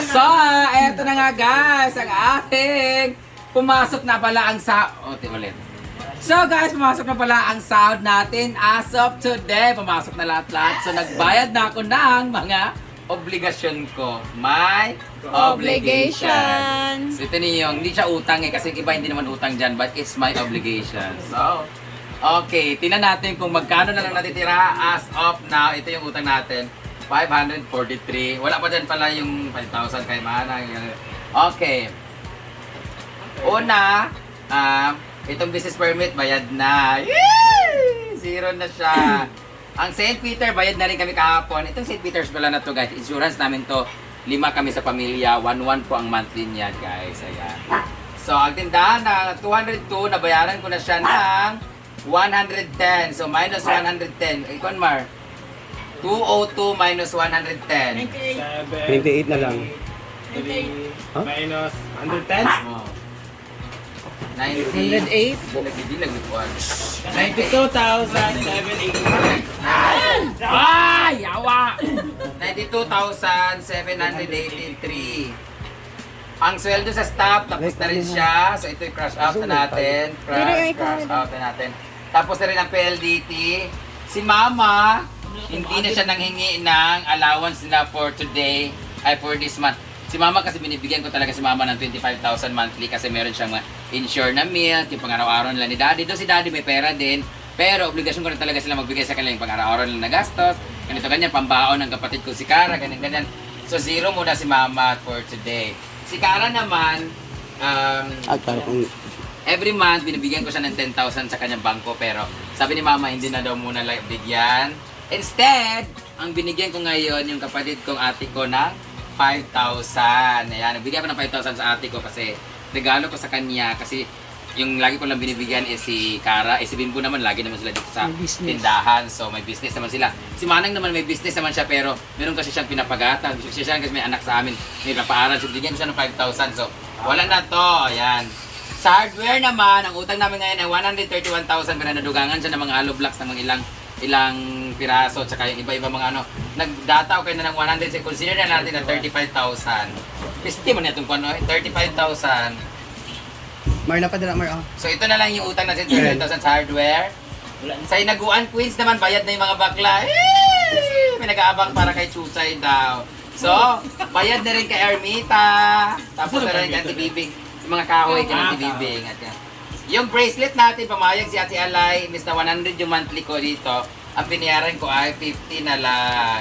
So, eto na nga guys, ang ating pumasok na pala ang ulit. So guys, pumasok na pala ang sahod natin as of today. Pumasok na lahat-lahat. So nagbayad na ako ng mga obligasyon ko. My obligation. So ito niyo, hindi siya utang kasi iba hindi naman utang dyan, but it's my obligation. So, okay, tingnan natin kung magkano na lang natitira as of now. Ito yung utang natin. 543. Wala pa dyan pala yung 5,000 kay Manang. Okay. Una, itong business permit, bayad na. Yay! Zero na siya. Ang St. Peter, bayad na rin kami kahapon. Itong St. Peter's pala na to guys. Insurance namin to. 5 kami sa pamilya. 1,1 po ang monthly niya guys. Ayan. So, ang tindahan na 202, nabayaran ko na siya ng 110. So, minus 110. Ikon, Mar? 202 minus 110. 28 na lang. 3 Huh? minus 110? Oh. 90. 108. Dilag 92,780. Ay! Yawa! 92,783. Ang sweldo sa staff, tapos na rin siya. So ito yung crash out na natin. Crash out na natin. Tapos na rin ang PLDT. Si Mama, hindi na siya nanghingi ng allowance nila for today, ay for this month. Si Mama kasi binibigyan ko talaga si Mama ng 25,000 monthly kasi meron siyang insure na milk, yung pang-araw-araw nila ni Daddy. Doon si Daddy may pera din, pero obligasyon ko na talaga sila magbigay sa kanila yung pang-araw-araw nila na gastos. Ganito ganyan, pambaon ng kapatid ko si Cara, ganyan-ganyan. So zero muna si Mama for today. Si Cara naman, every month binibigyan ko siya ng 10,000 sa kanyang bangko, pero sabi ni Mama hindi na daw muna bigyan. Instead, ang binigyan ko ngayon yung kapatid kong ate ko ng 5,000. Ayan, nagbigyan ko ng 5,000 sa ate ko kasi regalo ko sa kanya kasi yung lagi ko lang binibigyan is si Cara, si Bimbo naman lagi naman sila dito sa tindahan. So may business naman sila. Si Manang naman may business naman siya pero meron kasi siyang pinapagatan. Siya kasi may anak sa amin, may napaaral. So bigyan ko siya ng 5,000. So wala na to. Ayan. Sa hardware naman, ang utang namin ngayon ay 131,000 pero nadugangan siya ng mga hollow blocks ng mga ilang piraso tsaka yung iba-iba mga nagdata okay na ng 100, so consider na natin na 35,000. Pisti mo na itong kuno, 35,000. Mar na padala, Mar. So ito na lang yung utang natin, 35,000 sa hardware. Sa Inaguan Queens naman, bayad na yung mga bakla. May nag-aabang para kay Chusay daw. So, bayad na rin kay Ermita. Tapos na rin kay Auntie Bibing. Yung mga kahoy kay Auntie Bibing. At yan. Yung bracelet natin, pamayag si Ate Alay, imbis na 100 yung monthly ko dito, ang binayaran ko ay 50 na lang.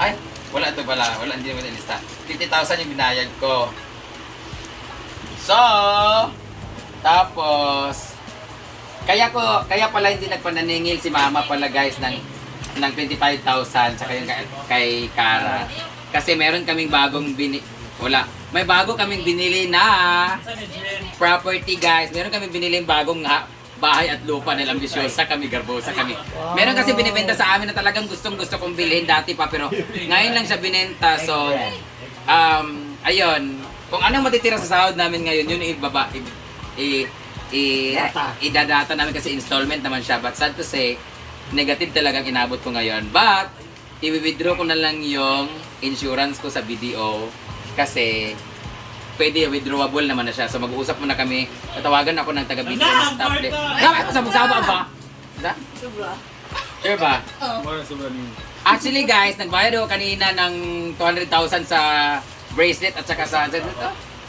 Ay, wala ito pala. Wala, hindi naman ilista. 50,000 yung binayad ko. So, tapos, kaya pala hindi nagpananingil si Mama pala guys ng 25,000 sa kay Cara. Kasi meron kaming bagong may bago kaming binili na property guys. Meron kaming binili bagong bahay at lupa na ambisyosa kami, garbosa kami. Meron kasi binibenta sa amin na talagang gustong-gusto kong bilhin dati pa pero ngayon lang siya binenta. So, ayun. Kung anong matitira sa sahod namin ngayon, yun idadata namin kasi installment naman siya. But sad to say, negative talagang inabot ko ngayon. But, i-withdraw ko na lang yung insurance ko sa BDO kasi pwede withdrawable naman na siya. So mag-uusap muna kami. Tatawagan ako ng taga-BDO na staff. Dapat ko sabog-sabog ba? Sure ba? Actually guys, nagbayad ako kanina ng 200,000 sa bracelet at saka sa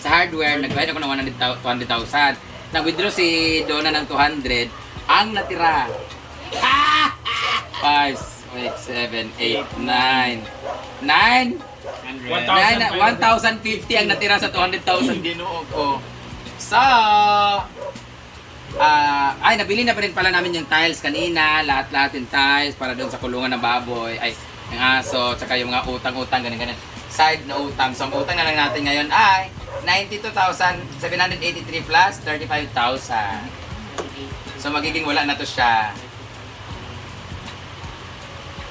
hardware. Nagbayad ako ng 200,000. Nag-withdraw si Donna ng 200. Ang natira 5, 6, 7, 8, 9 1,050 ang natira sa 200,000 dinuo ko. So, nabili na pa rin pala namin yung tiles kanina. Lahat-lahat yung tiles para doon sa kulungan ng baboy. Ay, yung aso, tsaka yung mga utang-utang, ganun-ganun. Side na utang. So, ang utang na lang natin ngayon ay 92,783 plus 35,000. So, magiging wala na to siya.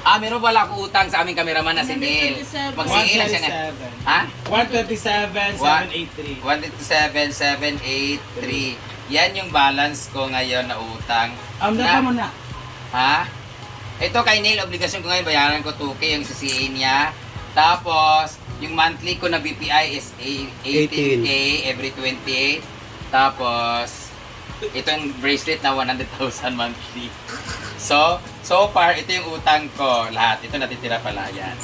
Meron pala ako utang sa aming cameraman na si Neil. Magsingil lang siya nga. Ha? 127,783. 127,783. Yan yung balance ko ngayon na utang. Dapa mo na. Ha? Ito kay Neil, obligasyon ko ngayon, bayaran ko 2K yung sisihin niya. Tapos, yung monthly ko na BPI is 18K every 28. Tapos, itong bracelet na 100,000 monthly. So far, ito yung utang ko. Lahat. Ito natitira pala. Ayan.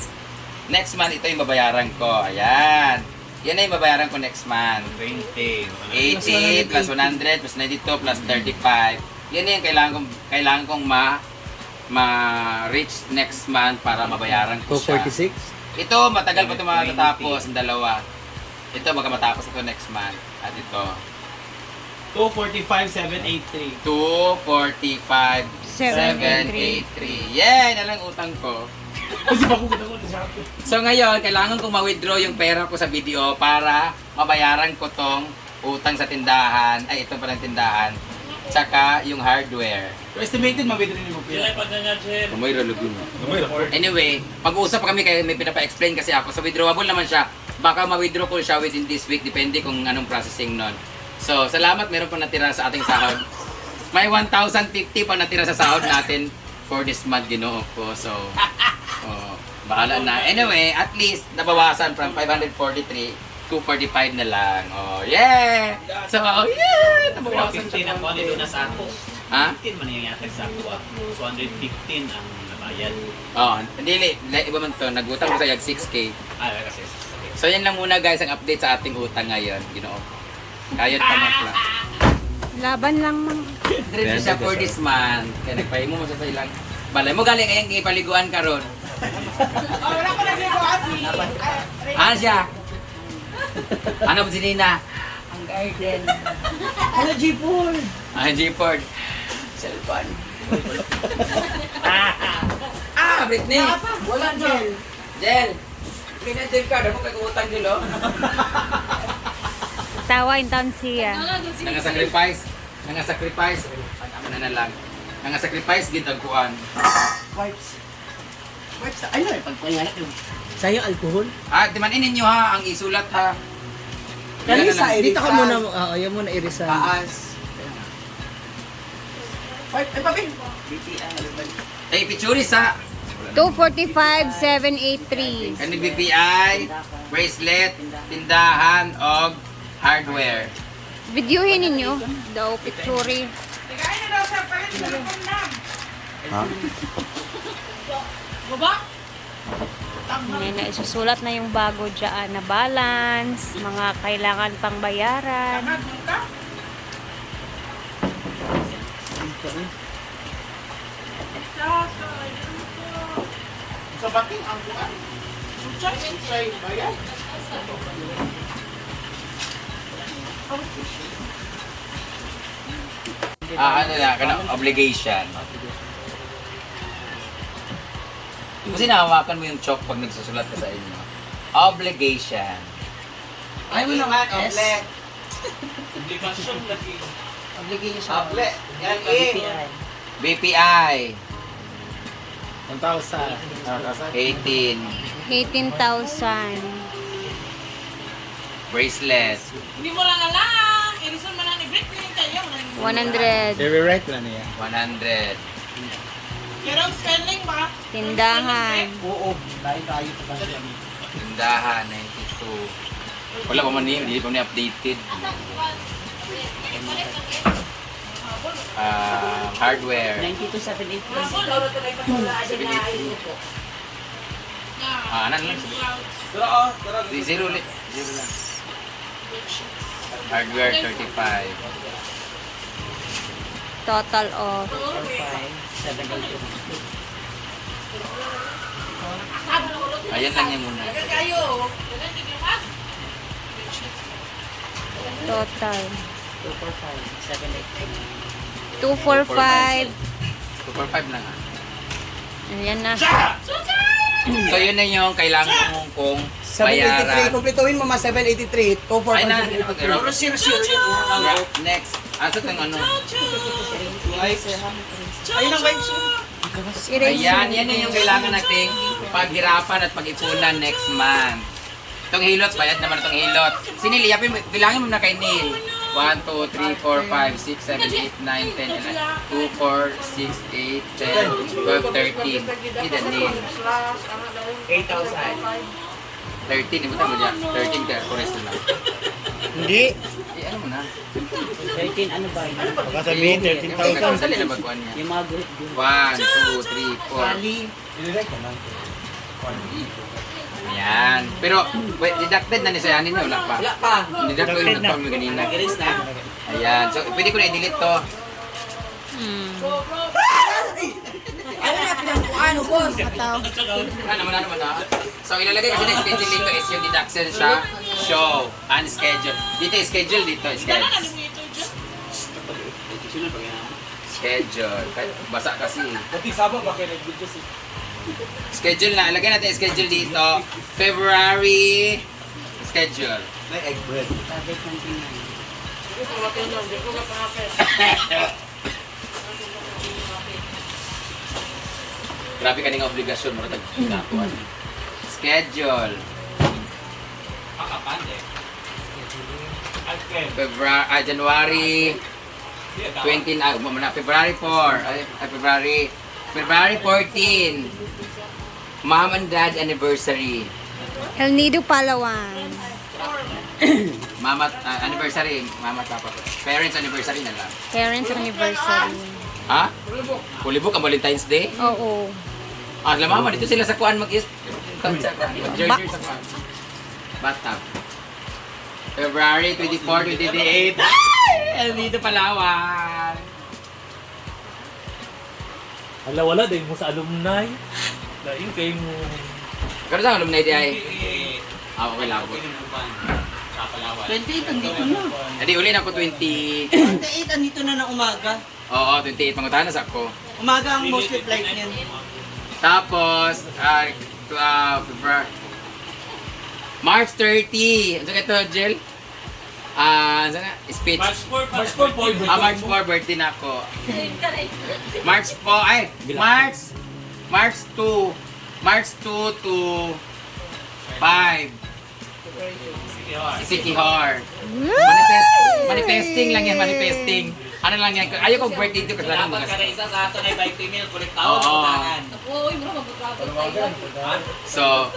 Next month, ito yung babayaran ko. Ayan. Yan na yung babayaran ko next month. 20. 80 plus 100 plus 92 plus 35. Yan na yung kailangan kong ma-reach next month para mabayaran ko siya. 246? Ito, matagal pa ito matatapos. Ang dalawa. Ito, baka matapos ito next month. At ito. 245,783. 245 783. Yay! Na lang utang ko. Kasi ba kung ko sa Shopee? So ngayon, kailangan kong ma-withdraw yung pera ko sa video para mabayaran ko tong utang sa tindahan. Ay, ito palang tindahan. Tsaka yung hardware. So, estimated mawithdraw niyo mo. Kumoy ralugin. Anyway, pag-uusap kami kaya may pinapa-explain kasi ako. So withdrawable naman siya. Baka ma-withdraw ko siya within this week. Depende kung anong processing nun. So, salamat. Meron pa natira sa ating sahod. May 1,050 pa natira sa sahod natin for this month, ginoo ko. So, bahala na. Anyway, at least, nabawasan from 543 to 45 na lang. Oh, yeah! So, yeah! Nabawasan 15 ang kuha nito na sa ako. Ha? 15 man yung yatag sa ako. So, 115 ang nabayad. Oh, hindi, iba man to. Nagutang ko sa yag 6K. Kasi So, yan lang muna guys, ang update sa ating utang ngayon. Ginoo ko. Kayat pa makla. Laban lang mang. Dire siya for this month. Kaya nagpahimo mo sa ilang balay mo galing kayang ipaliguan karon. Wala ko nag-request. Ano siya? Ano ba si Nina? Ang garden. Ano, G4? G-Ford. Cellphone. Britney. Wala gel. Jel. Pinadil ka. Damo kay utang nilo. Tawa in town siya. Nangasacrifice. Ano na lang. Nangasacrifice gid ang kuan. Wipes. Wipes. Ay, no, pagpangalat yung... Sa'yo, alcohol? Di man ninyo ha ang isulat ha. Kanisa, Yan na lang. dito ka muna, yan muna irisan. Taas. Wipe, ay, papi. Ay picture sa 245,783. kaning BPI, bracelet, tindahan og hardware. Videohin ninyo. Daw picture. Tigay na daw sa palit sa kondam. Ha? Baba? May na isusulat na yung bago dyan na balance, mga kailangan pang bayaran. Tamad mo ka? Sa bating ang kuhan. Susay bayan. Ano na, kanang obligation. Kasi nahawakan mo yung chalk pag nagsusulat ka sa inyo. Obligation. Ay mo naman, oble. Obligation lagi. Obligation. Able. Yan BPI, 1,000. Nakakasal. 18. 18,000. Bracelet, Hindi mo lang alam. Irison mo lang ni Britney. Kayo. 100. I-rewrite lang niya. 100. Pero ang spelling ba? Tindahan. Oo, dahil tayo pa kasi. Tindahan, 92. Wala pa man yun, hindi pa man updated. Hardware, 782. Ano lang? Zero ulit. Zero lang. Hardware, 35. Total of Ayan lang yan muna. Kayo. total 245. 245 lang ah. Ayan na. So yun na yung kailangan kong 783, bayaran. kumpletuhin mo mga 783, 245. Ay na, Zero. next. Asa itong ano? Ayun ang wipes. Ayan, yan na yung kailangan nating paghirapan at pag-ipunan next month. Itong hilot, bayad naman itong hilot. Si Neil, bilangin mo na kay Neil. 1, 2, 3, 4, 5, 6, 7, 8, 9, 10, 11, 2, 4, 6, 8, 10, 12, 13. Hindi Neil. 8,000. 13, ibutan mo dyan. 13 ka, kores na lang. Hindi. Eh, ano mo na? 13 ano ba yun? Baka sabihin, Dali 13,000. na baguan niya. Yung mga group group. 1, 2, 3, 4. Kali. Ayan. Pero, wait, deducted na ni Sayanin niya, wala pa. Wala pa. Deducted yung nagpang mo ganina. Nag-erase na. Ayan. So, pwede ko na i-delete to. Ano na pinangkuhan mo, boss? Ataw. Ano naman na. So, ilalagay kasi na schedule dito is yung deduction siya. Show. Unscheduled. Dito is schedule, dito is Dala schedule. na ni mo ito dyan. Schedule. Basa kasi. Pati sabang ba kayo nag-video si... Schedule na. Ilagay natin yung schedule dito. February. Schedule. May egg bread. Sabi ng tingnan. Grabe ka nga obligasyon mo tag ginakuan. Schedule. February, January 20 na, February 4, February 14. Mom and Dad anniversary. El Nido, Palawan. Mama anniversary, mama papa. Parents anniversary na lang. Parents anniversary. Ha? Kulibok ang Valentine's Day? Oo. Ah, mama dito sila sa kuan mag-is. Mag-jersey sa kuan. Bathtub. February 24, 28. Ay! Dito Palawan. Hala, wala dahil mo sa alumni. Dahil kayo mo. Kano sa alumni di ay? Ah, okay lang ako. 28 andito na. Edi uli na ako 20. 28 andito na ng umaga. Oo, 28 pangutahan na sa ako. Umaga ang mostly flight niyan. Tapos, February. March 30. Ano ito, Jill? Ano na? Speech. March 4, March 4, birthday na ako. March 4, ay, March 2 to 5. Sikihor. Manifesting lang yan, manifesting. Ano lang yan, ayaw kong birthday ito kasi lang mga. isa sa ato na 20 mil, kulit Oo. Uy, mo na magbabago. So,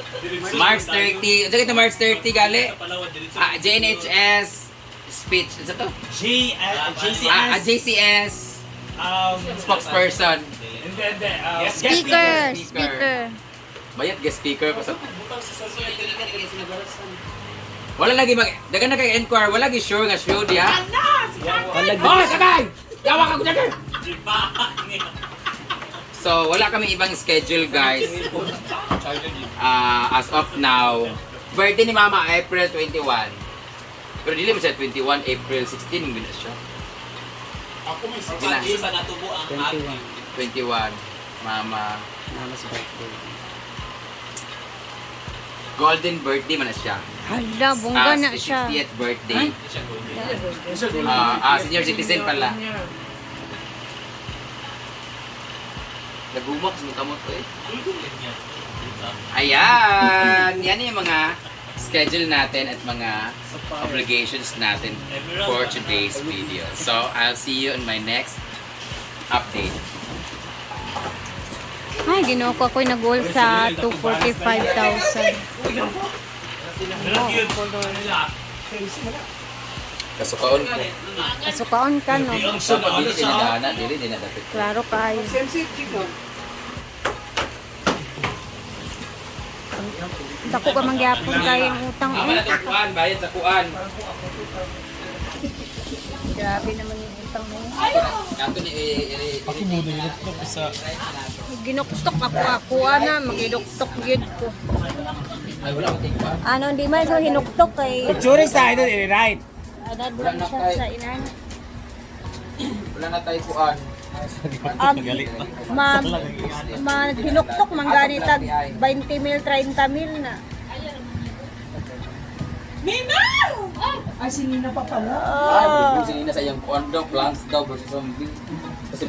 March 30. Ano ito March 30 gali? JNHS speech. Ano to? JCS. JCS spokesperson. Speaker. Bayat guest speaker pa sa. Wala lagi dagan na kay inquire, wala lagi sure nga show dia. Oh, sakay! Yawa ka ko dyan! So, wala kami ibang schedule, guys. As of now, birthday ni Mama, April 21. Pero dili mo siya 21, April 16, yung binas siya. Ako may Sige na. 21, Mama. Mama's birthday. Golden birthday man na siya. Hala, bongga na As siya. 60th birthday. Senior citizen pala. Nagumak sa kamot ko eh. Ayan! Yan yung mga schedule natin at mga obligations natin for today's video. So, I'll see you in my next update. Ay, ginuko ako'y nag-goal sa 245,000. Kasukaon ko. Kasukaon ka, no? Dili din na dana, dili din na dapat. Klaro kayo. Dako ka mangyapon kayo yung utang. Ama na itong kuan, bayad sa kuan. Grabe naman yung utang mo. Kato ni Ako muna yun ito sa... Ginuktok ako na, magiduktok yun ko. Ay, wala akong tingpa. Ano, hindi man ko hinuktok kay... Churi sa ito, i-right. Adad lang siya sa inan. Wala na tayo kuan. Hinuktok man ganitag 20 mil, 30 mil na. Ay, sinina pa pala. Ay, bigyan sa iyang kuan daw, plans daw versus zombie. Kasi